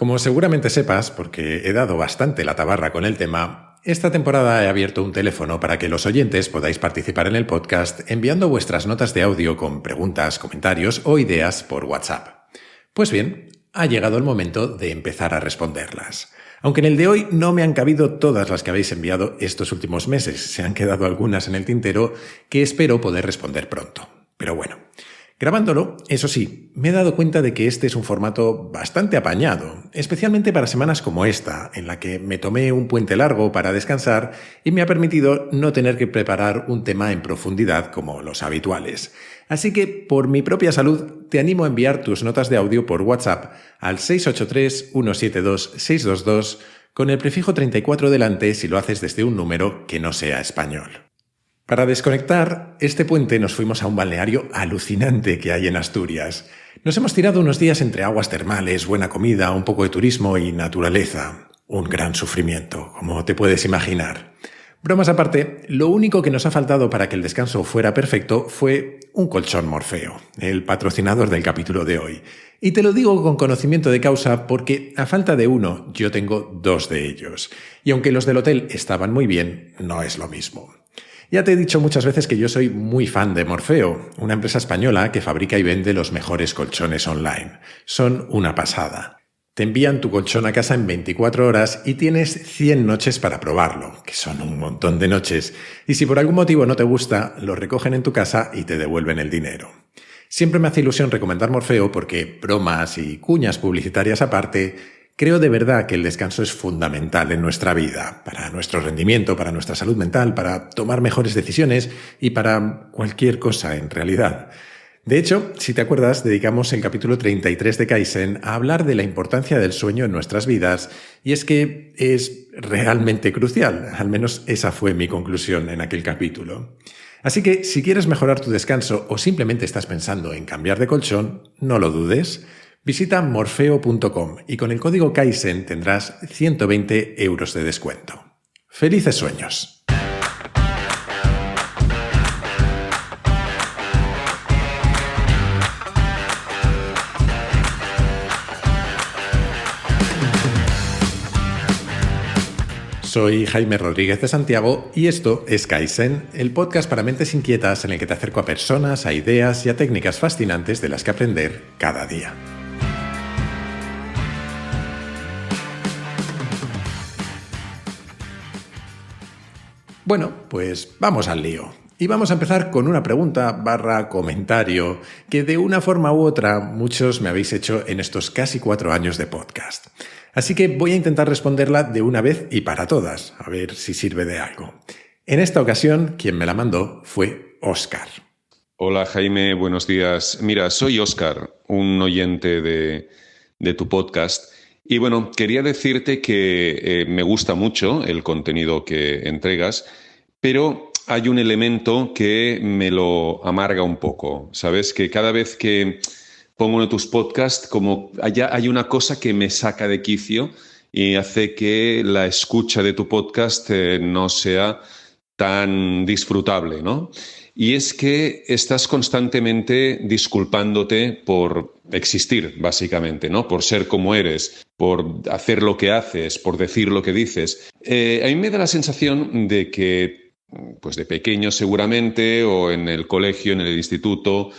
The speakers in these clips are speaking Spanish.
Como seguramente sepas, porque he dado bastante la tabarra con el tema, esta temporada he abierto un teléfono para que los oyentes podáis participar en el podcast enviando vuestras notas de audio con preguntas, comentarios o ideas por WhatsApp. Pues bien, ha llegado el momento de empezar a responderlas. Aunque en el de hoy no me han cabido todas las que habéis enviado estos últimos meses, se han quedado algunas en el tintero que espero poder responder pronto. Pero bueno, grabándolo, eso sí, me he dado cuenta de que este es un formato bastante apañado, especialmente para semanas como esta, en la que me tomé un puente largo para descansar y me ha permitido no tener que preparar un tema en profundidad como los habituales. Así que, por mi propia salud, te animo a enviar tus notas de audio por WhatsApp al 683-172-622 con el prefijo 34 delante si lo haces desde un número que no sea español. Para desconectar, este puente nos fuimos a un balneario alucinante que hay en Asturias. Nos hemos tirado unos días entre aguas termales, buena comida, un poco de turismo y naturaleza. Un gran sufrimiento, como te puedes imaginar. Bromas aparte, lo único que nos ha faltado para que el descanso fuera perfecto fue un colchón Morfeo, el patrocinador del capítulo de hoy. Y te lo digo con conocimiento de causa porque, a falta de uno, yo tengo dos de ellos. Y aunque los del hotel estaban muy bien, no es lo mismo. Ya te he dicho muchas veces que yo soy muy fan de Morfeo, una empresa española que fabrica y vende los mejores colchones online. Son una pasada. Te envían tu colchón a casa en 24 horas y tienes 100 noches para probarlo, que son un montón de noches. Y si por algún motivo no te gusta, lo recogen en tu casa y te devuelven el dinero. Siempre me hace ilusión recomendar Morfeo porque, bromas y cuñas publicitarias aparte, creo de verdad que el descanso es fundamental en nuestra vida, para nuestro rendimiento, para nuestra salud mental, para tomar mejores decisiones y para cualquier cosa en realidad. De hecho, si te acuerdas, dedicamos el capítulo 33 de Kaizen a hablar de la importancia del sueño en nuestras vidas, y es que es realmente crucial, al menos esa fue mi conclusión en aquel capítulo. Así que si quieres mejorar tu descanso o simplemente estás pensando en cambiar de colchón, no lo dudes. Visita morfeo.com y con el código Kaizen tendrás 120 euros de descuento. ¡Felices sueños! Soy Jaime Rodríguez de Santiago y esto es Kaizen, el podcast para mentes inquietas en el que te acerco a personas, a ideas y a técnicas fascinantes de las que aprender cada día. Bueno, pues vamos al lío. Y vamos a empezar con una pregunta / comentario que de una forma u otra muchos me habéis hecho en estos casi 4 años de podcast. Así que voy a intentar responderla de una vez y para todas, a ver si sirve de algo. En esta ocasión, quien me la mandó fue Óscar. Hola Jaime, buenos días. Mira, soy Óscar, un oyente de tu podcast. Y bueno, quería decirte que me gusta mucho el contenido que entregas, pero hay un elemento que me lo amarga un poco. ¿Sabes? Que cada vez que pongo uno de tus podcasts, como hay una cosa que me saca de quicio y hace que la escucha de tu podcast no sea tan disfrutable, ¿no? Y es que estás constantemente disculpándote por existir, básicamente, ¿no? Por ser como eres, por hacer lo que haces, por decir lo que dices. A mí me da la sensación de que, pues de pequeño seguramente, o en el colegio, en el instituto,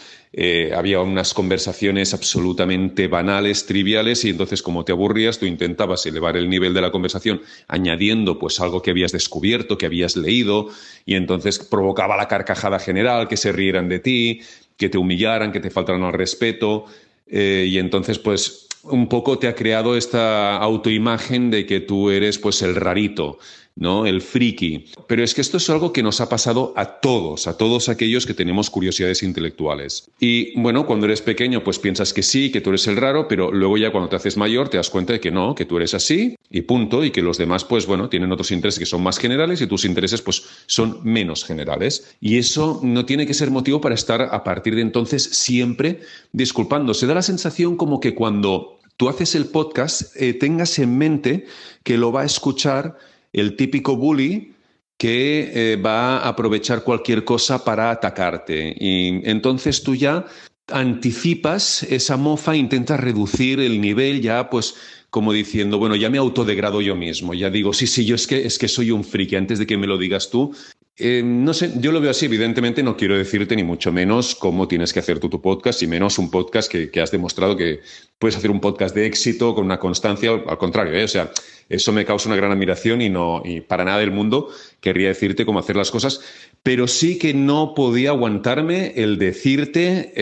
había unas conversaciones absolutamente banales, triviales, y entonces como te aburrías, tú intentabas elevar el nivel de la conversación añadiendo pues algo que habías descubierto, que habías leído, y entonces provocaba la carcajada general, que se rieran de ti, que te humillaran, que te faltaran al respeto, y entonces pues un poco te ha creado esta autoimagen de que tú eres pues el rarito, ¿no? El friki. Pero es que esto es algo que nos ha pasado a todos aquellos que tenemos curiosidades intelectuales. Y bueno, cuando eres pequeño pues piensas que sí, que tú eres el raro, pero luego ya cuando te haces mayor te das cuenta de que no, que tú eres así y punto, y que los demás pues bueno, tienen otros intereses que son más generales y tus intereses pues son menos generales. Y eso no tiene que ser motivo para estar a partir de entonces siempre disculpándose. Da la sensación como que cuando tú haces el podcast tengas en mente que lo va a escuchar el típico bully que va a aprovechar cualquier cosa para atacarte. Y entonces tú ya anticipas esa mofa, intentas reducir el nivel ya pues como diciendo, bueno, ya me autodegrado yo mismo, ya digo, sí, yo es que soy un friki, antes de que me lo digas tú. No sé, yo lo veo así, evidentemente no quiero decirte ni mucho menos cómo tienes que hacer tú tu podcast, y menos un podcast que has demostrado que puedes hacer un podcast de éxito con una constancia, al contrario, o sea, eso me causa una gran admiración y para nada del mundo querría decirte cómo hacer las cosas, pero sí que no podía aguantarme el decirte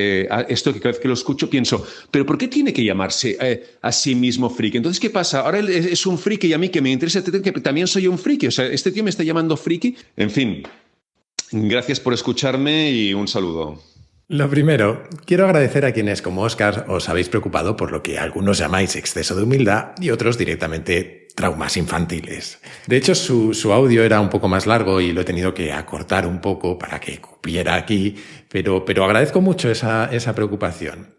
esto que cada vez que lo escucho pienso, pero ¿por qué tiene que llamarse a sí mismo friki? Entonces, ¿qué pasa? Ahora él es un friki y a mí que me interesa que también soy un friki, o sea, este tío me está llamando friki, en fin. Gracias por escucharme y un saludo. Lo primero, quiero agradecer a quienes como Óscar os habéis preocupado por lo que algunos llamáis exceso de humildad y otros directamente traumas infantiles. De hecho, su audio era un poco más largo y lo he tenido que acortar un poco para que cupiera aquí, pero agradezco mucho esa preocupación.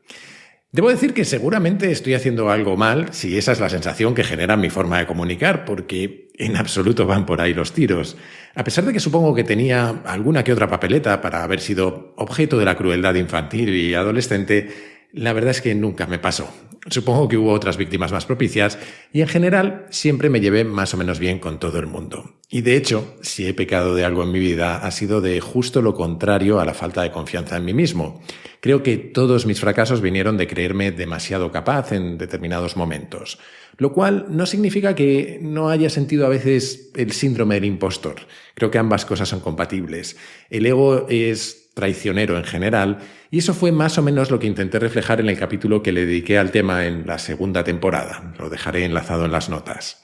Debo decir que seguramente estoy haciendo algo mal si esa es la sensación que genera mi forma de comunicar, porque en absoluto van por ahí los tiros. A pesar de que supongo que tenía alguna que otra papeleta para haber sido objeto de la crueldad infantil y adolescente, la verdad es que nunca me pasó. Supongo que hubo otras víctimas más propicias y en general siempre me llevé más o menos bien con todo el mundo. Y de hecho, si he pecado de algo en mi vida, ha sido de justo lo contrario a la falta de confianza en mí mismo. Creo que todos mis fracasos vinieron de creerme demasiado capaz en determinados momentos, lo cual no significa que no haya sentido a veces el síndrome del impostor. Creo que ambas cosas son compatibles. El ego es traicionero en general, y eso fue más o menos lo que intenté reflejar en el capítulo que le dediqué al tema en la segunda temporada. Lo dejaré enlazado en las notas.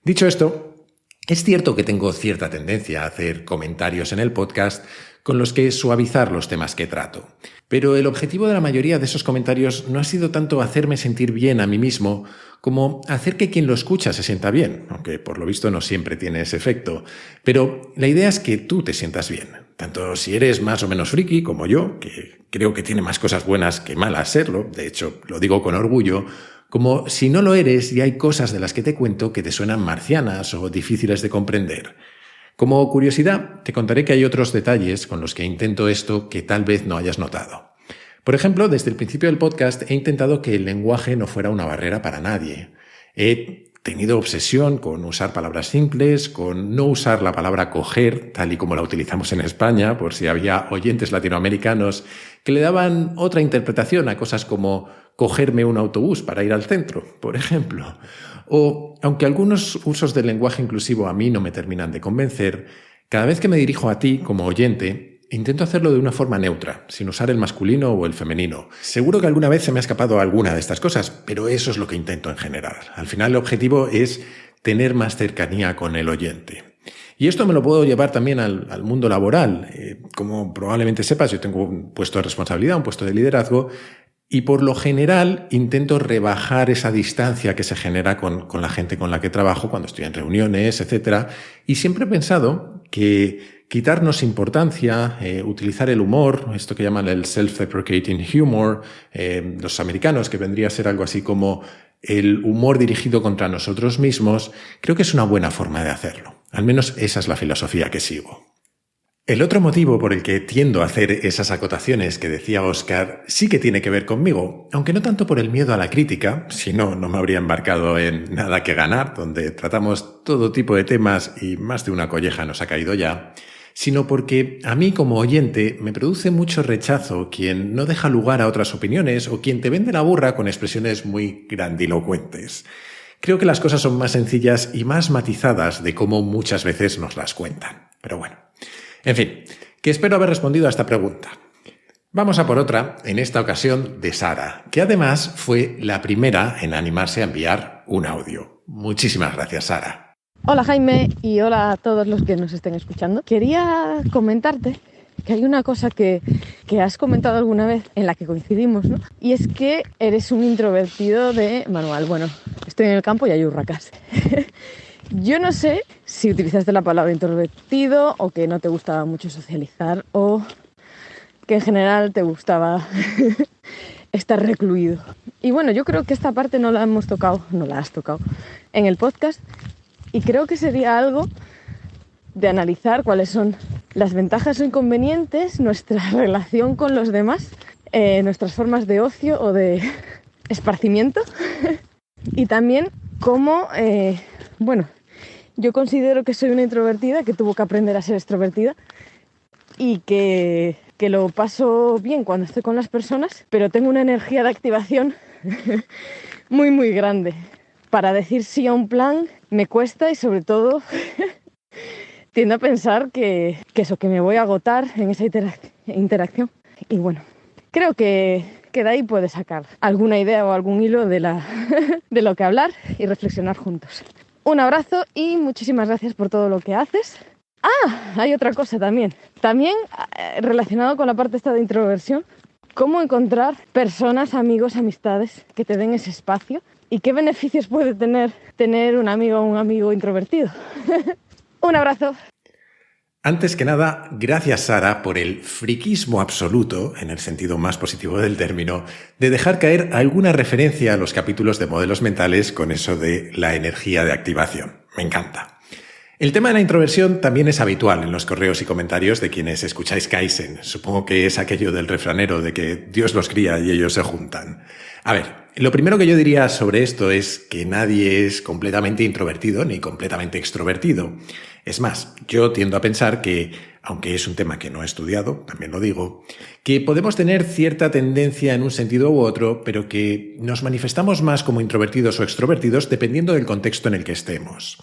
Dicho esto, es cierto que tengo cierta tendencia a hacer comentarios en el podcast con los que suavizar los temas que trato. Pero el objetivo de la mayoría de esos comentarios no ha sido tanto hacerme sentir bien a mí mismo como hacer que quien lo escucha se sienta bien, aunque por lo visto no siempre tiene ese efecto. Pero la idea es que tú te sientas bien, tanto si eres más o menos friki como yo, que creo que tiene más cosas buenas que malas serlo, de hecho lo digo con orgullo, como si no lo eres y hay cosas de las que te cuento que te suenan marcianas o difíciles de comprender. Como curiosidad, te contaré que hay otros detalles con los que intento esto que tal vez no hayas notado. Por ejemplo, desde el principio del podcast he intentado que el lenguaje no fuera una barrera para nadie. He tenido obsesión con usar palabras simples, con no usar la palabra coger, tal y como la utilizamos en España, por si había oyentes latinoamericanos que le daban otra interpretación a cosas como cogerme un autobús para ir al centro, por ejemplo. O, aunque algunos usos del lenguaje inclusivo a mí no me terminan de convencer, cada vez que me dirijo a ti como oyente, intento hacerlo de una forma neutra, sin usar el masculino o el femenino. Seguro que alguna vez se me ha escapado alguna de estas cosas, pero eso es lo que intento en general. Al final el objetivo es tener más cercanía con el oyente. Y esto me lo puedo llevar también al mundo laboral. Como probablemente sepas, yo tengo un puesto de responsabilidad, un puesto de liderazgo, y por lo general intento rebajar esa distancia que se genera con la gente con la que trabajo cuando estoy en reuniones, etc. Y siempre he pensado que quitarnos importancia, utilizar el humor, esto que llaman el self-deprecating humor, los americanos, que vendría a ser algo así como el humor dirigido contra nosotros mismos, creo que es una buena forma de hacerlo. Al menos esa es la filosofía que sigo. El otro motivo por el que tiendo a hacer esas acotaciones que decía Óscar sí que tiene que ver conmigo, aunque no tanto por el miedo a la crítica, si no, no me habría embarcado en Nada que Ganar, donde tratamos todo tipo de temas y más de una colleja nos ha caído ya, sino porque a mí como oyente me produce mucho rechazo quien no deja lugar a otras opiniones o quien te vende la burra con expresiones muy grandilocuentes. Creo que las cosas son más sencillas y más matizadas de cómo muchas veces nos las cuentan. Pero bueno. En fin, que espero haber respondido a esta pregunta. Vamos a por otra, en esta ocasión de Sara, que además fue la primera en animarse a enviar un audio. Muchísimas gracias, Sara. Hola Jaime y hola a todos los que nos estén escuchando. Quería comentarte que hay una cosa que has comentado alguna vez en la que coincidimos, ¿no? Y es que eres un introvertido de manual. Bueno, estoy en el campo y hay urracas. Yo no sé si utilizaste la palabra introvertido o que no te gustaba mucho socializar o que en general te gustaba estar recluido. Y bueno, yo creo que esta parte no la has tocado en el podcast y creo que sería algo de analizar cuáles son las ventajas o inconvenientes, nuestra relación con los demás, nuestras formas de ocio o de esparcimiento y también cómo, yo considero que soy una introvertida que tuvo que aprender a ser extrovertida y que lo paso bien cuando estoy con las personas, pero tengo una energía de activación muy, muy grande. Para decir sí a un plan me cuesta y sobre todo tiendo a pensar que me voy a agotar en esa interacción. Y bueno, creo que de ahí puedes sacar alguna idea o algún hilo de lo que hablar y reflexionar juntos. Un abrazo y muchísimas gracias por todo lo que haces. Hay otra cosa también. También relacionado con la parte esta de introversión, cómo encontrar personas, amigos, amistades que te den ese espacio y qué beneficios puede tener un amigo introvertido. Un abrazo. Antes que nada, gracias Sara por el friquismo absoluto, en el sentido más positivo del término, de dejar caer alguna referencia a los capítulos de modelos mentales con eso de la energía de activación. Me encanta. El tema de la introversión también es habitual en los correos y comentarios de quienes escucháis Kaizen. Supongo que es aquello del refranero de que Dios los cría y ellos se juntan. A ver, lo primero que yo diría sobre esto es que nadie es completamente introvertido ni completamente extrovertido. Es más, yo tiendo a pensar que, aunque es un tema que no he estudiado, también lo digo, que podemos tener cierta tendencia en un sentido u otro, pero que nos manifestamos más como introvertidos o extrovertidos dependiendo del contexto en el que estemos.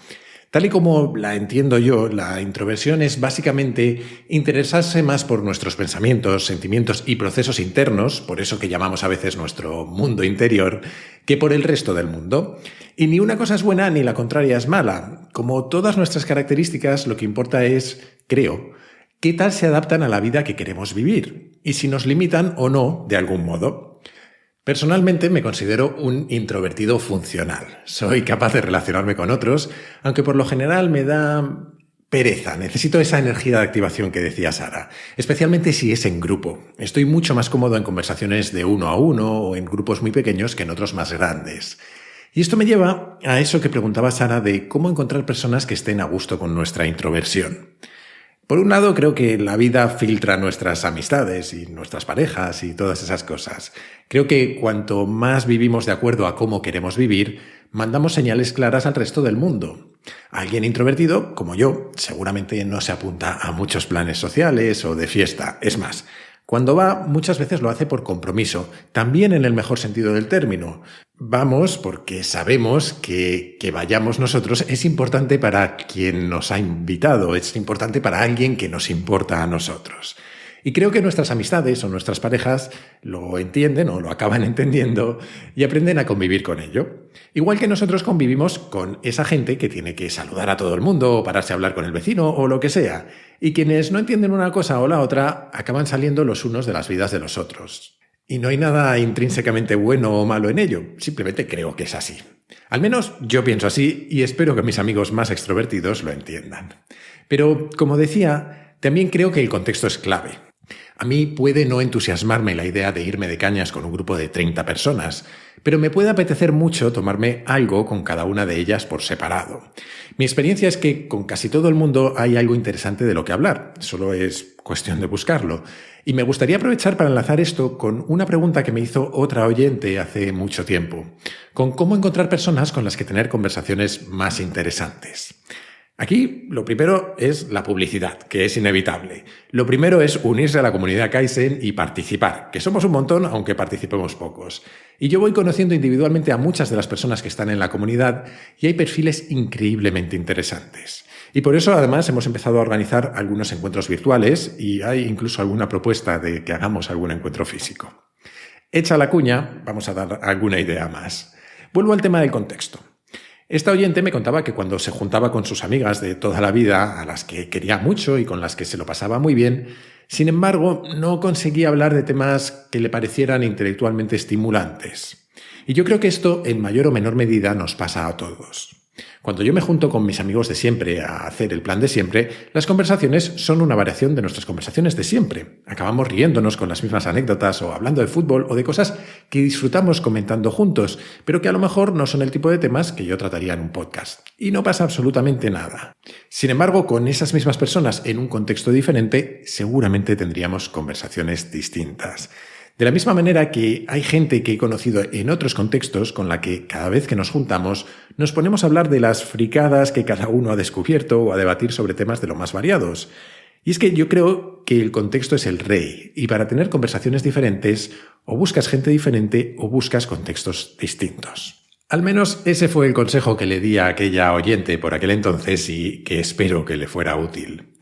Tal y como la entiendo yo, la introversión es básicamente interesarse más por nuestros pensamientos, sentimientos y procesos internos, por eso que llamamos a veces nuestro mundo interior, que por el resto del mundo. Y ni una cosa es buena ni la contraria es mala. Como todas nuestras características, lo que importa es, creo, qué tal se adaptan a la vida que queremos vivir y si nos limitan o no de algún modo. Personalmente me considero un introvertido funcional. Soy capaz de relacionarme con otros, aunque por lo general me da pereza. Necesito esa energía de activación que decía Sara, especialmente si es en grupo. Estoy mucho más cómodo en conversaciones de uno a uno o en grupos muy pequeños que en otros más grandes. Y esto me lleva a eso que preguntaba Sara de cómo encontrar personas que estén a gusto con nuestra introversión. Por un lado, creo que la vida filtra nuestras amistades y nuestras parejas y todas esas cosas. Creo que cuanto más vivimos de acuerdo a cómo queremos vivir, mandamos señales claras al resto del mundo. Alguien introvertido, como yo, seguramente no se apunta a muchos planes sociales o de fiesta. Es más, cuando va, muchas veces lo hace por compromiso, también en el mejor sentido del término. Vamos porque sabemos que vayamos nosotros es importante para quien nos ha invitado, es importante para alguien que nos importa a nosotros. Y creo que nuestras amistades o nuestras parejas lo entienden o lo acaban entendiendo y aprenden a convivir con ello. Igual que nosotros convivimos con esa gente que tiene que saludar a todo el mundo o pararse a hablar con el vecino o lo que sea. Y quienes no entienden una cosa o la otra acaban saliendo los unos de las vidas de los otros. Y no hay nada intrínsecamente bueno o malo en ello, simplemente creo que es así. Al menos yo pienso así y espero que mis amigos más extrovertidos lo entiendan. Pero, como decía, también creo que el contexto es clave. A mí puede no entusiasmarme la idea de irme de cañas con un grupo de 30 personas, pero me puede apetecer mucho tomarme algo con cada una de ellas por separado. Mi experiencia es que con casi todo el mundo hay algo interesante de lo que hablar, solo es cuestión de buscarlo. Y me gustaría aprovechar para enlazar esto con una pregunta que me hizo otra oyente hace mucho tiempo, con cómo encontrar personas con las que tener conversaciones más interesantes. Aquí lo primero es la publicidad, que es inevitable. Lo primero es unirse a la comunidad Kaizen y participar, que somos un montón aunque participemos pocos. Y yo voy conociendo individualmente a muchas de las personas que están en la comunidad y hay perfiles increíblemente interesantes. Y por eso además hemos empezado a organizar algunos encuentros virtuales y hay incluso alguna propuesta de que hagamos algún encuentro físico. Hecha la cuña, vamos a dar alguna idea más. Vuelvo al tema del contexto. Esta oyente me contaba que cuando se juntaba con sus amigas de toda la vida, a las que quería mucho y con las que se lo pasaba muy bien, sin embargo, no conseguía hablar de temas que le parecieran intelectualmente estimulantes. Y yo creo que esto, en mayor o menor medida, nos pasa a todos. Cuando yo me junto con mis amigos de siempre a hacer el plan de siempre, las conversaciones son una variación de nuestras conversaciones de siempre. Acabamos riéndonos con las mismas anécdotas o hablando de fútbol o de cosas que disfrutamos comentando juntos, pero que a lo mejor no son el tipo de temas que yo trataría en un podcast. Y no pasa absolutamente nada. Sin embargo, con esas mismas personas en un contexto diferente, seguramente tendríamos conversaciones distintas. De la misma manera que hay gente que he conocido en otros contextos con la que cada vez que nos juntamos nos ponemos a hablar de las fricadas que cada uno ha descubierto o a debatir sobre temas de lo más variados. Y es que yo creo que el contexto es el rey, y para tener conversaciones diferentes, o buscas gente diferente o buscas contextos distintos. Al menos ese fue el consejo que le di a aquella oyente por aquel entonces y que espero que le fuera útil.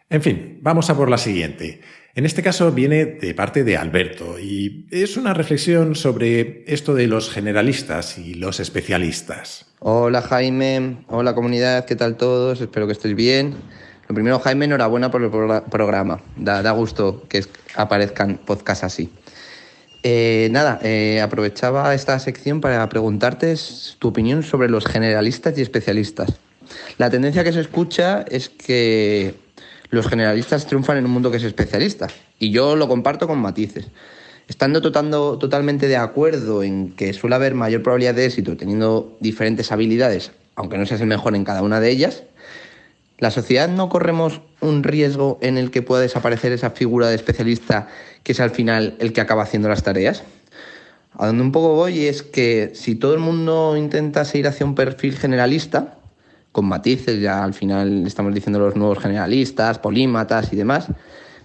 En fin, vamos a por la siguiente. En este caso viene de parte de Alberto y es una reflexión sobre esto de los generalistas y los especialistas. Hola Jaime, hola comunidad, ¿qué tal todos? Espero que estéis bien. Lo primero, Jaime, enhorabuena por el programa. Da gusto que aparezcan podcasts así. Aprovechaba esta sección para preguntarte tu opinión sobre los generalistas y especialistas. La tendencia que se escucha es que los generalistas triunfan en un mundo que es especialista, y yo lo comparto con matices. Estando totalmente de acuerdo en que suele haber mayor probabilidad de éxito teniendo diferentes habilidades, aunque no seas el mejor en cada una de ellas, ¿la sociedad no corremos un riesgo en el que pueda desaparecer esa figura de especialista que es al final el que acaba haciendo las tareas? A donde un poco voy es que si todo el mundo intenta seguir hacia un perfil generalista, con matices, ya al final estamos diciendo los nuevos generalistas, polímatas y demás,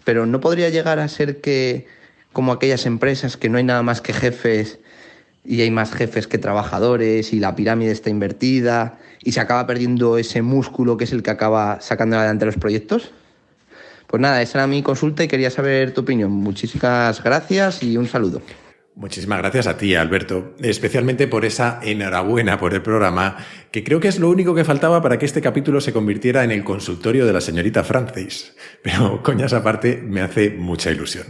pero no podría llegar a ser que, como aquellas empresas que no hay nada más que jefes y hay más jefes que trabajadores y la pirámide está invertida y se acaba perdiendo ese músculo que es el que acaba sacando adelante los proyectos. Pues nada, esa era mi consulta y quería saber tu opinión. Muchísimas gracias y un saludo. Muchísimas gracias a ti, Alberto, especialmente por esa enhorabuena por el programa, que creo que es lo único que faltaba para que este capítulo se convirtiera en el consultorio de la señorita Francis. Pero, coñas aparte, me hace mucha ilusión.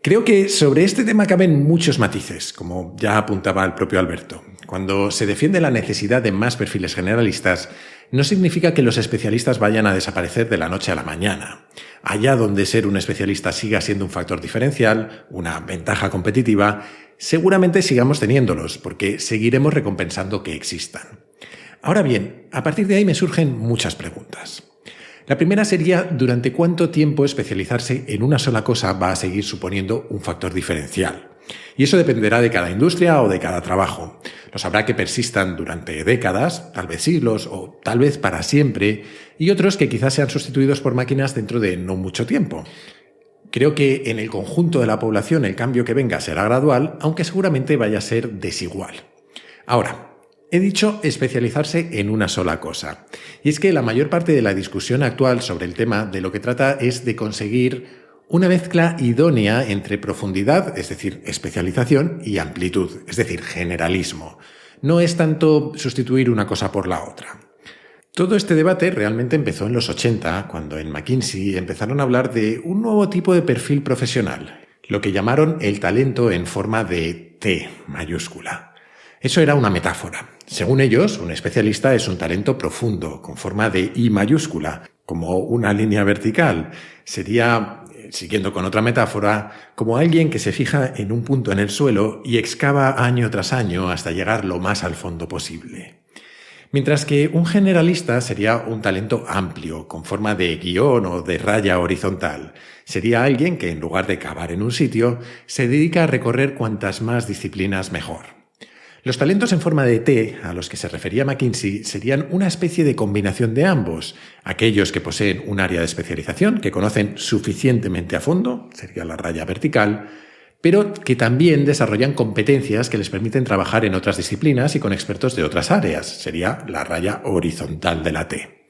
Creo que sobre este tema caben muchos matices, como ya apuntaba el propio Alberto. Cuando se defiende la necesidad de más perfiles generalistas, no significa que los especialistas vayan a desaparecer de la noche a la mañana. Allá donde ser un especialista siga siendo un factor diferencial, una ventaja competitiva, seguramente sigamos teniéndolos, porque seguiremos recompensando que existan. Ahora bien, a partir de ahí me surgen muchas preguntas. La primera sería, ¿durante cuánto tiempo especializarse en una sola cosa va a seguir suponiendo un factor diferencial? Y eso dependerá de cada industria o de cada trabajo. Los habrá que persistan durante décadas, tal vez siglos o tal vez para siempre, y otros que quizás sean sustituidos por máquinas dentro de no mucho tiempo. Creo que en el conjunto de la población el cambio que venga será gradual, aunque seguramente vaya a ser desigual. Ahora, he dicho especializarse en una sola cosa. Y es que la mayor parte de la discusión actual sobre el tema de lo que trata es de conseguir una mezcla idónea entre profundidad, es decir, especialización, y amplitud, es decir, generalismo. No es tanto sustituir una cosa por la otra. Todo este debate realmente empezó en los 80, cuando en McKinsey empezaron a hablar de un nuevo tipo de perfil profesional, lo que llamaron el talento en forma de T mayúscula. Eso era una metáfora. Según ellos, un especialista es un talento profundo, con forma de I mayúscula, como una línea vertical. Sería, siguiendo con otra metáfora, como alguien que se fija en un punto en el suelo y excava año tras año hasta llegar lo más al fondo posible. Mientras que un generalista sería un talento amplio, con forma de guión o de raya horizontal. Sería alguien que, en lugar de cavar en un sitio, se dedica a recorrer cuantas más disciplinas mejor. Los talentos en forma de T, a los que se refería McKinsey, serían una especie de combinación de ambos. Aquellos que poseen un área de especialización, que conocen suficientemente a fondo, sería la raya vertical, pero que también desarrollan competencias que les permiten trabajar en otras disciplinas y con expertos de otras áreas, sería la raya horizontal de la T.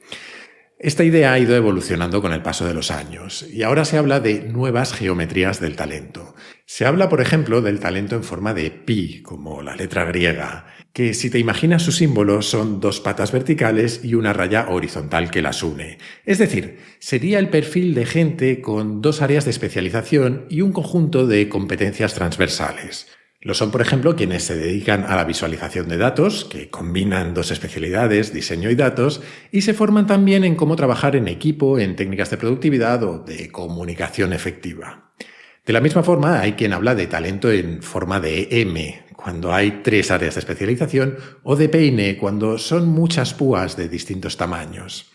Esta idea ha ido evolucionando con el paso de los años y ahora se habla de nuevas geometrías del talento. Se habla, por ejemplo, del talento en forma de pi, como la letra griega, que si te imaginas su símbolo son dos patas verticales y una raya horizontal que las une. Es decir, sería el perfil de gente con dos áreas de especialización y un conjunto de competencias transversales. Lo son, por ejemplo, quienes se dedican a la visualización de datos, que combinan dos especialidades, diseño y datos, y se forman también en cómo trabajar en equipo, en técnicas de productividad o de comunicación efectiva. De la misma forma, hay quien habla de talento en forma de M, cuando hay 3 áreas de especialización, o de peine, cuando son muchas púas de distintos tamaños.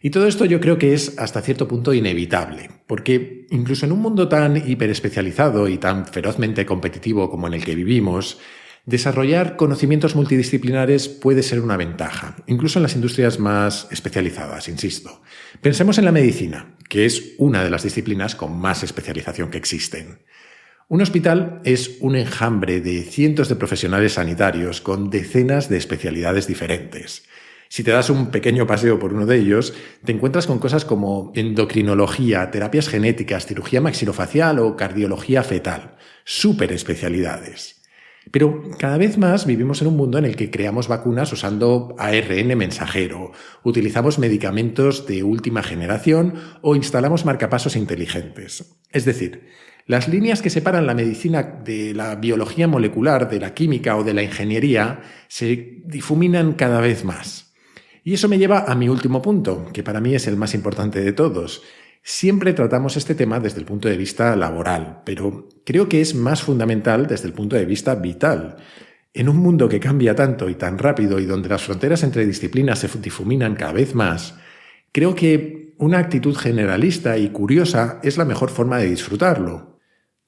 Y todo esto yo creo que es hasta cierto punto inevitable, porque incluso en un mundo tan hiperespecializado y tan ferozmente competitivo como en el que vivimos, desarrollar conocimientos multidisciplinares puede ser una ventaja, incluso en las industrias más especializadas, insisto. Pensemos en la medicina, que es una de las disciplinas con más especialización que existen. Un hospital es un enjambre de cientos de profesionales sanitarios con decenas de especialidades diferentes. Si te das un pequeño paseo por uno de ellos, te encuentras con cosas como endocrinología, terapias genéticas, cirugía maxilofacial o cardiología fetal. Súper especialidades. Pero cada vez más vivimos en un mundo en el que creamos vacunas usando ARN mensajero, utilizamos medicamentos de última generación o instalamos marcapasos inteligentes. Es decir, las líneas que separan la medicina de la biología molecular, de la química o de la ingeniería se difuminan cada vez más. Y eso me lleva a mi último punto, que para mí es el más importante de todos. Siempre tratamos este tema desde el punto de vista laboral, pero creo que es más fundamental desde el punto de vista vital. En un mundo que cambia tanto y tan rápido y donde las fronteras entre disciplinas se difuminan cada vez más, creo que una actitud generalista y curiosa es la mejor forma de disfrutarlo.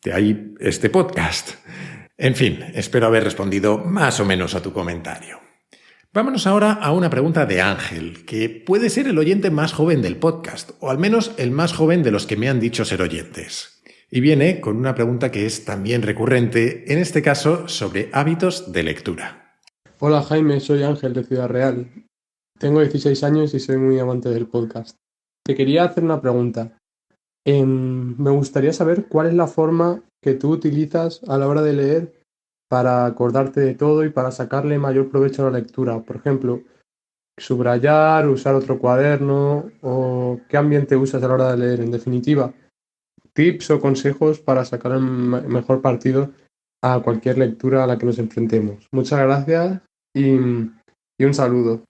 De ahí este podcast. En fin, espero haber respondido más o menos a tu comentario. Vámonos ahora a una pregunta de Ángel, que puede ser el oyente más joven del podcast, o al menos el más joven de los que me han dicho ser oyentes. Y viene con una pregunta que es también recurrente, en este caso sobre hábitos de lectura. Hola Jaime, soy Ángel de Ciudad Real. Tengo 16 años y soy muy amante del podcast. Te quería hacer una pregunta. Me gustaría saber cuál es la forma que tú utilizas a la hora de leer para acordarte de todo y para sacarle mayor provecho a la lectura. Por ejemplo, subrayar, usar otro cuaderno o qué ambiente usas a la hora de leer. En definitiva, tips o consejos para sacar el mejor partido a cualquier lectura a la que nos enfrentemos. Muchas gracias y un saludo.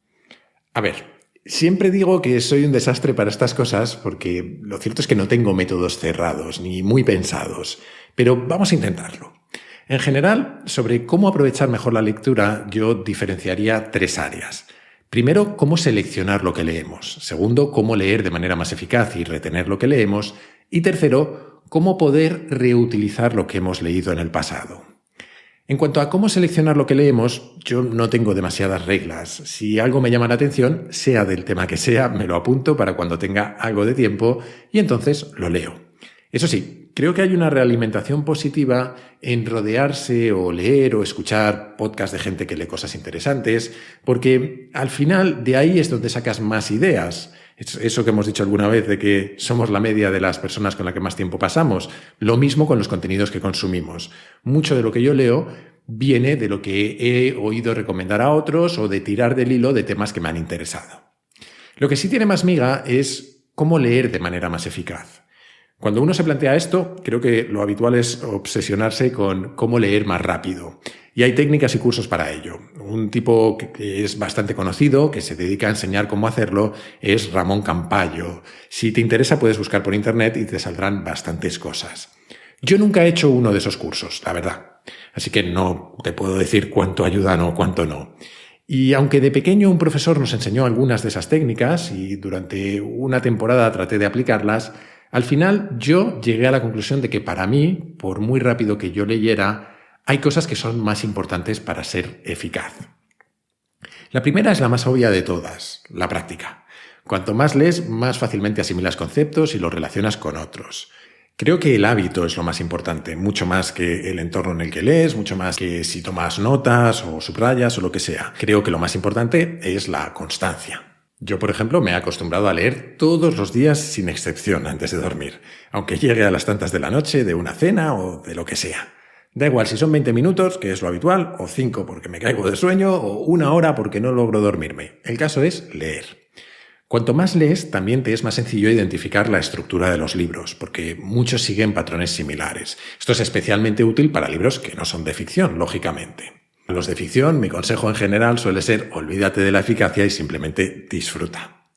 A ver, siempre digo que soy un desastre para estas cosas porque lo cierto es que no tengo métodos cerrados ni muy pensados, pero vamos a intentarlo. En general, sobre cómo aprovechar mejor la lectura, yo diferenciaría 3 áreas. Primero, cómo seleccionar lo que leemos. Segundo, cómo leer de manera más eficaz y retener lo que leemos. Y tercero, cómo poder reutilizar lo que hemos leído en el pasado. En cuanto a cómo seleccionar lo que leemos, yo no tengo demasiadas reglas. Si algo me llama la atención, sea del tema que sea, me lo apunto para cuando tenga algo de tiempo y entonces lo leo. Eso sí, creo que hay una realimentación positiva en rodearse o leer o escuchar podcasts de gente que lee cosas interesantes, porque al final de ahí es donde sacas más ideas. Eso que hemos dicho alguna vez de que somos la media de las personas con las que más tiempo pasamos. Lo mismo con los contenidos que consumimos. Mucho de lo que yo leo viene de lo que he oído recomendar a otros o de tirar del hilo de temas que me han interesado. Lo que sí tiene más miga es cómo leer de manera más eficaz. Cuando uno se plantea esto, creo que lo habitual es obsesionarse con cómo leer más rápido. Y hay técnicas y cursos para ello. Un tipo que es bastante conocido, que se dedica a enseñar cómo hacerlo, es Ramón Campayo. Si te interesa, puedes buscar por internet y te saldrán bastantes cosas. Yo nunca he hecho uno de esos cursos, la verdad. Así que no te puedo decir cuánto ayudan o cuánto no. Y aunque de pequeño un profesor nos enseñó algunas de esas técnicas y durante una temporada traté de aplicarlas, al final yo llegué a la conclusión de que para mí, por muy rápido que yo leyera, hay cosas que son más importantes para ser eficaz. La primera es la más obvia de todas, la práctica. Cuanto más lees, más fácilmente asimilas conceptos y los relacionas con otros. Creo que el hábito es lo más importante, mucho más que el entorno en el que lees, mucho más que si tomas notas o subrayas o lo que sea. Creo que lo más importante es la constancia. Yo, por ejemplo, me he acostumbrado a leer todos los días sin excepción antes de dormir, aunque llegue a las tantas de la noche, de una cena o de lo que sea. Da igual si son 20 minutos, que es lo habitual, o 5 porque me caigo de sueño, o 1 hora porque no logro dormirme. El caso es leer. Cuanto más lees, también te es más sencillo identificar la estructura de los libros, porque muchos siguen patrones similares. Esto es especialmente útil para libros que no son de ficción, lógicamente. En los de ficción, mi consejo en general suele ser olvídate de la eficacia y simplemente disfruta.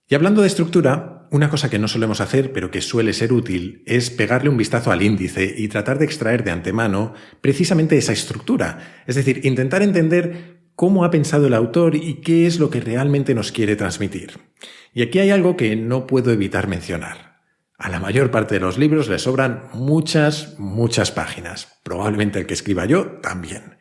Y hablando de estructura, una cosa que no solemos hacer pero que suele ser útil es pegarle un vistazo al índice y tratar de extraer de antemano precisamente esa estructura. Es decir, intentar entender cómo ha pensado el autor y qué es lo que realmente nos quiere transmitir. Y aquí hay algo que no puedo evitar mencionar. A la mayor parte de los libros le sobran muchas páginas. Probablemente el que escriba yo también.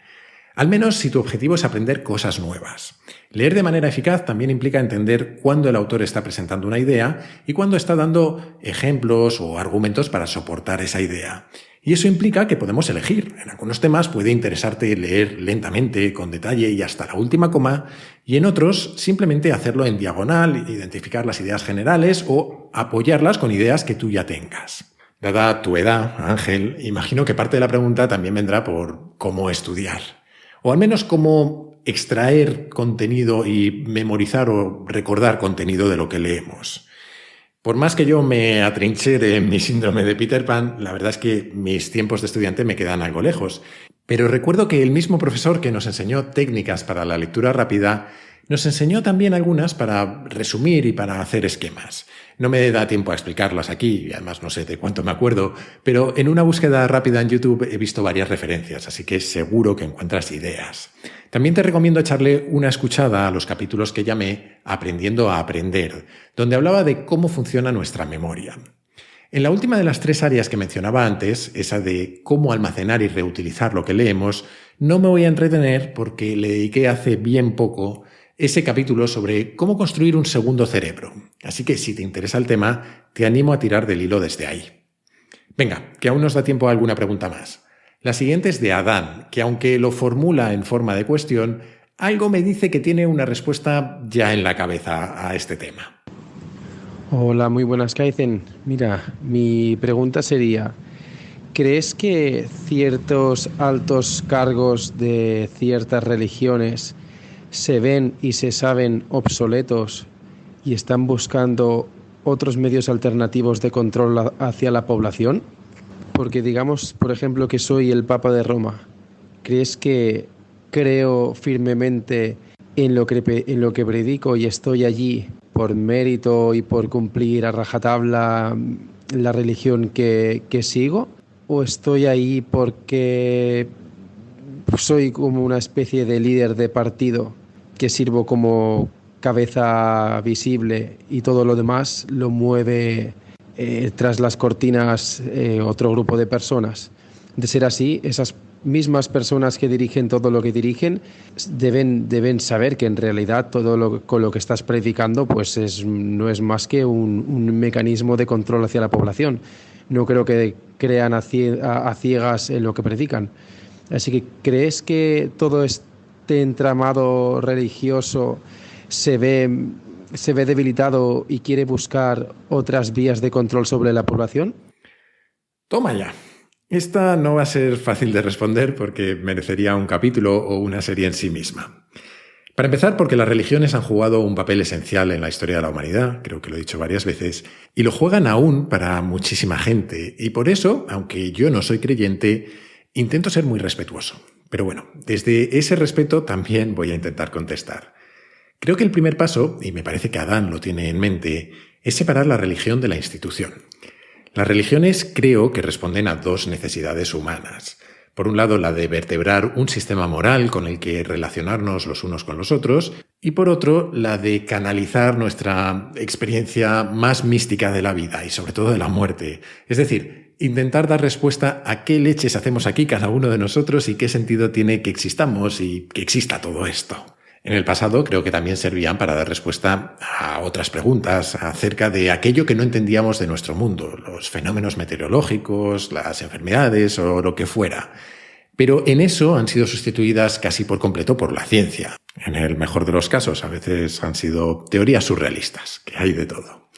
Al menos si tu objetivo es aprender cosas nuevas. Leer de manera eficaz también implica entender cuándo el autor está presentando una idea y cuándo está dando ejemplos o argumentos para soportar esa idea. Y eso implica que podemos elegir. En algunos temas puede interesarte leer lentamente, con detalle y hasta la última coma, y en otros simplemente hacerlo en diagonal, identificar las ideas generales o apoyarlas con ideas que tú ya tengas. Dada tu edad, Ángel, imagino que parte de la pregunta también vendrá por cómo estudiar. O al menos cómo extraer contenido y memorizar o recordar contenido de lo que leemos. Por más que yo me atrinchere en mi síndrome de Peter Pan, la verdad es que mis tiempos de estudiante me quedan algo lejos. Pero recuerdo que el mismo profesor que nos enseñó técnicas para la lectura rápida, nos enseñó también algunas para resumir y para hacer esquemas. No me da tiempo a explicarlas aquí, y además no sé de cuánto me acuerdo, pero en una búsqueda rápida en YouTube he visto varias referencias, así que seguro que encuentras ideas. También te recomiendo echarle una escuchada a los capítulos que llamé Aprendiendo a aprender, donde hablaba de cómo funciona nuestra memoria. En la última de las 3 áreas que mencionaba antes, esa de cómo almacenar y reutilizar lo que leemos, no me voy a entretener porque le dediqué hace bien poco ese capítulo sobre cómo construir un segundo cerebro. Así que si te interesa el tema, te animo a tirar del hilo desde ahí. Venga, que aún nos da tiempo a alguna pregunta más. La siguiente es de Adán, que aunque lo formula en forma de cuestión, algo me dice que tiene una respuesta ya en la cabeza a este tema. Hola, muy buenas, Kaizen. Mira, mi pregunta sería, ¿crees que ciertos altos cargos de ciertas religiones se ven y se saben obsoletos y están buscando otros medios alternativos de control hacia la población? Porque digamos, por ejemplo, que soy el Papa de Roma. ¿Crees que creo firmemente en lo que predico y estoy allí por mérito y por cumplir a rajatabla la religión que sigo? ¿O estoy ahí porque soy como una especie de líder de partido que sirvo como cabeza visible y todo lo demás lo mueve tras las cortinas otro grupo de personas? De ser así, esas mismas personas que dirigen todo lo que dirigen deben saber que en realidad con lo que estás predicando pues no es más que un mecanismo de control hacia la población. No creo que crean a ciegas en lo que predican. Así que, ¿crees que todo este entramado religioso se ve debilitado y quiere buscar otras vías de control sobre la población? Toma ya. Esta no va a ser fácil de responder porque merecería un capítulo o una serie en sí misma. Para empezar, porque las religiones han jugado un papel esencial en la historia de la humanidad, creo que lo he dicho varias veces, y lo juegan aún para muchísima gente. Y por eso, aunque yo no soy creyente, intento ser muy respetuoso. Pero bueno, desde ese respeto también voy a intentar contestar. Creo que el primer paso, y me parece que Adán lo tiene en mente, es separar la religión de la institución. Las religiones creo que responden a 2 necesidades humanas. Por un lado, la de vertebrar un sistema moral con el que relacionarnos los unos con los otros, y por otro, la de canalizar nuestra experiencia más mística de la vida y sobre todo de la muerte. Es decir, intentar dar respuesta a qué leches hacemos aquí cada uno de nosotros y qué sentido tiene que existamos y que exista todo esto. En el pasado creo que también servían para dar respuesta a otras preguntas acerca de aquello que no entendíamos de nuestro mundo, los fenómenos meteorológicos, las enfermedades o lo que fuera. Pero en eso han sido sustituidas casi por completo por la ciencia. En el mejor de los casos, a veces han sido teorías surrealistas, que hay de todo.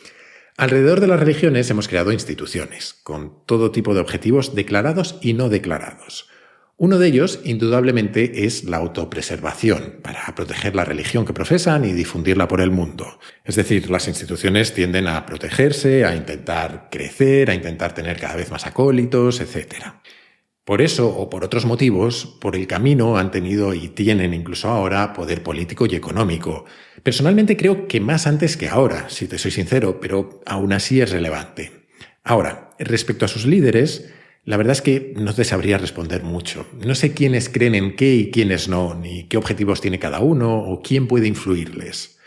Alrededor de las religiones hemos creado instituciones, con todo tipo de objetivos declarados y no declarados. Uno de ellos, indudablemente, es la autopreservación, para proteger la religión que profesan y difundirla por el mundo. Es decir, las instituciones tienden a protegerse, a intentar crecer, a intentar tener cada vez más acólitos, etc. Por eso, o por otros motivos, por el camino han tenido y tienen incluso ahora poder político y económico. Personalmente creo que más antes que ahora, si te soy sincero, pero aún así es relevante. Ahora, respecto a sus líderes, La verdad es que no te sabría responder mucho. No sé quiénes creen en qué y quiénes no, ni qué objetivos tiene cada uno o quién puede influirles.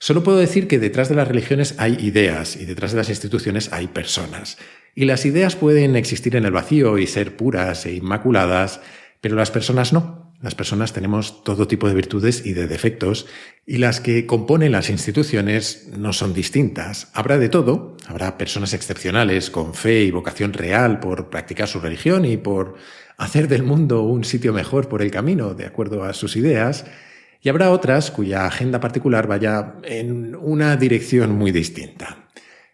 Solo puedo decir que detrás de las religiones hay ideas y detrás de las instituciones hay personas. Y las ideas pueden existir en el vacío y ser puras e inmaculadas, pero las personas no. Las personas tenemos todo tipo de virtudes y de defectos, y las que componen las instituciones no son distintas. Habrá de todo, habrá personas excepcionales con fe y vocación real por practicar su religión y por hacer del mundo un sitio mejor por el camino, de acuerdo a sus ideas, y habrá otras cuya agenda particular vaya en una dirección muy distinta.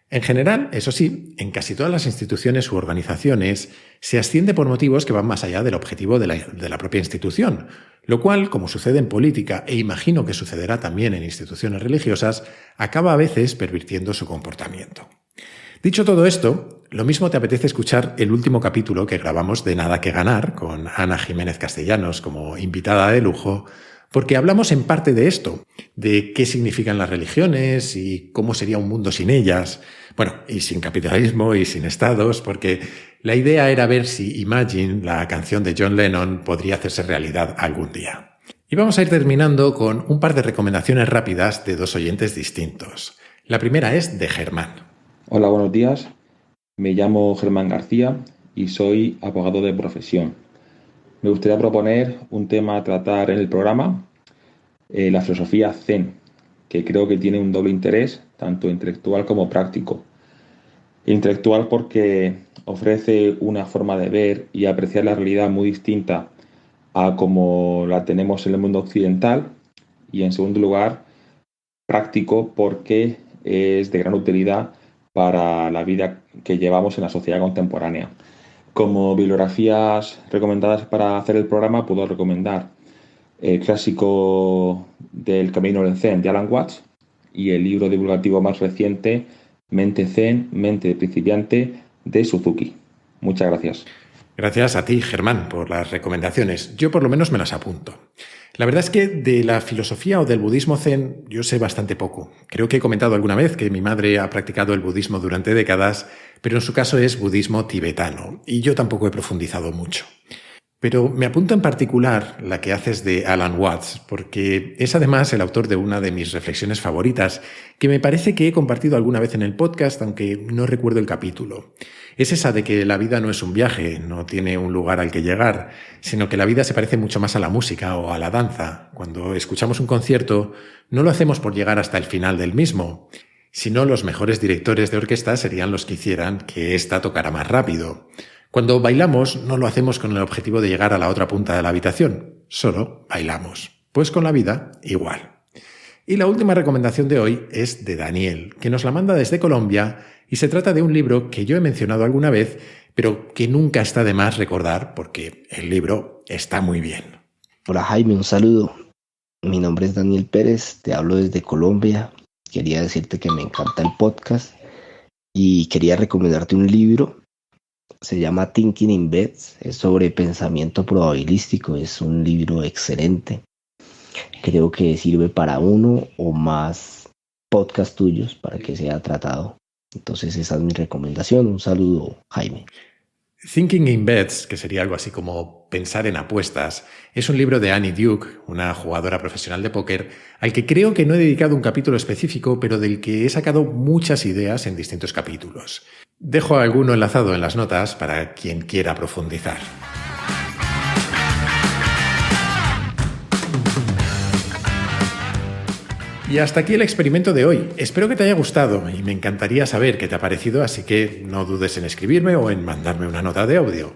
En general, eso sí, en casi todas las instituciones u organizaciones se asciende por motivos que van más allá del objetivo de la propia institución, lo cual, como sucede en política e imagino que sucederá también en instituciones religiosas, acaba a veces pervirtiendo su comportamiento. Dicho todo esto, lo mismo te apetece escuchar el último capítulo que grabamos de Nada que Ganar, con Ana Jiménez Castellanos como invitada de lujo, porque hablamos en parte de esto, de qué significan las religiones y cómo sería un mundo sin ellas. Bueno, y sin capitalismo y sin estados, porque la idea era ver si Imagine, la canción de John Lennon, podría hacerse realidad algún día. Y vamos a ir terminando con un par de recomendaciones rápidas de dos oyentes distintos. La primera es de Germán. Hola, buenos días. Me llamo Germán García y soy abogado de profesión. Me gustaría proponer un tema a tratar en el programa, la filosofía Zen, que creo que tiene un doble interés, tanto intelectual como práctico. Intelectual porque ofrece una forma de ver y apreciar la realidad muy distinta a como la tenemos en el mundo occidental, y en segundo lugar, práctico porque es de gran utilidad para la vida que llevamos en la sociedad contemporánea. Como bibliografías recomendadas para hacer el programa, puedo recomendar el clásico del Camino del Zen de Alan Watts y el libro divulgativo más reciente, Mente Zen, Mente de Principiante, de Suzuki. Muchas gracias. Gracias a ti, Germán, por las recomendaciones. Yo por lo menos me las apunto. La verdad es que de la filosofía o del budismo zen yo sé bastante poco. Creo que he comentado alguna vez que mi madre ha practicado el budismo durante décadas, pero en su caso es budismo tibetano, y yo tampoco he profundizado mucho. Pero me apunto en particular la que haces de Alan Watts, porque es además el autor de una de mis reflexiones favoritas, que me parece que he compartido alguna vez en el podcast, aunque no recuerdo el capítulo. Es esa de que la vida no es un viaje, no tiene un lugar al que llegar, sino que la vida se parece mucho más a la música o a la danza. Cuando escuchamos un concierto, no lo hacemos por llegar hasta el final del mismo, sino los mejores directores de orquesta serían los que hicieran que ésta tocara más rápido. Cuando bailamos, no lo hacemos con el objetivo de llegar a la otra punta de la habitación, solo bailamos. Pues con la vida, igual. Y la última recomendación de hoy es de Daniel, que nos la manda desde Colombia, y se trata de un libro que yo he mencionado alguna vez, pero que nunca está de más recordar porque el libro está muy bien. Hola Jaime, un saludo. Mi nombre es Daniel Pérez, te hablo desde Colombia. Quería decirte que me encanta el podcast y quería recomendarte un libro. Se llama Thinking in Bets, es sobre pensamiento probabilístico, es un libro excelente. Creo que sirve para uno o más podcasts tuyos para que sea tratado. Entonces esa es mi recomendación. Un saludo, Jaime. Thinking in Bets, que sería algo así como pensar en apuestas, es un libro de Annie Duke, una jugadora profesional de póker, al que creo que no he dedicado un capítulo específico, pero del que he sacado muchas ideas en distintos capítulos. Dejo alguno enlazado en las notas para quien quiera profundizar. Y hasta aquí el experimento de hoy. Espero que te haya gustado y me encantaría saber qué te ha parecido, así que no dudes en escribirme o en mandarme una nota de audio.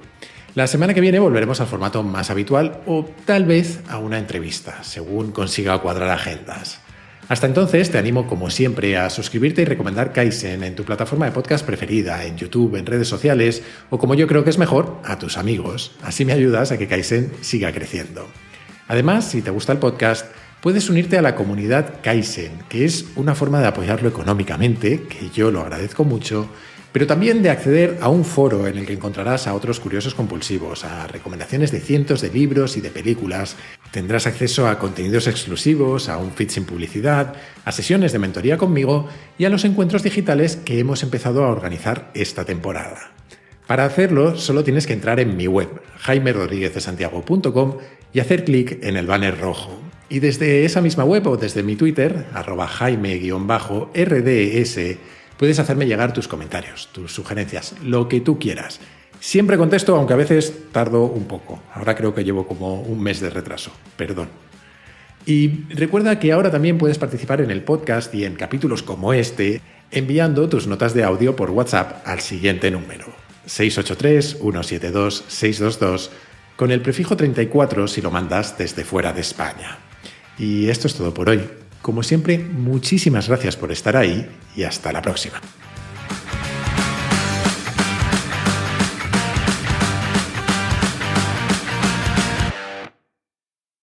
La semana que viene volveremos al formato más habitual o tal vez a una entrevista, según consiga cuadrar agendas. Hasta entonces te animo como siempre a suscribirte y recomendar Kaizen en tu plataforma de podcast preferida, en YouTube, en redes sociales o, como yo creo que es mejor, a tus amigos. Así me ayudas a que Kaizen siga creciendo. Además, si te gusta el podcast, puedes unirte a la comunidad Kaizen, que es una forma de apoyarlo económicamente, que yo lo agradezco mucho, pero también de acceder a un foro en el que encontrarás a otros curiosos compulsivos, a recomendaciones de cientos de libros y de películas. Tendrás acceso a contenidos exclusivos, a un feed sin publicidad, a sesiones de mentoría conmigo y a los encuentros digitales que hemos empezado a organizar esta temporada. Para hacerlo, solo tienes que entrar en mi web, jaimerodriguezdesantiago.com, y hacer clic en el banner rojo. Y desde esa misma web o desde mi Twitter, @jaime_rds, puedes hacerme llegar tus comentarios, tus sugerencias, lo que tú quieras. Siempre contesto, aunque a veces tardo un poco. Ahora creo que llevo como un mes de retraso. Perdón. Y recuerda que ahora también puedes participar en el podcast y en capítulos como este, enviando tus notas de audio por WhatsApp al siguiente número: 683-172-622, con el prefijo 34 si lo mandas desde fuera de España. Y esto es todo por hoy. Como siempre, muchísimas gracias por estar ahí y hasta la próxima.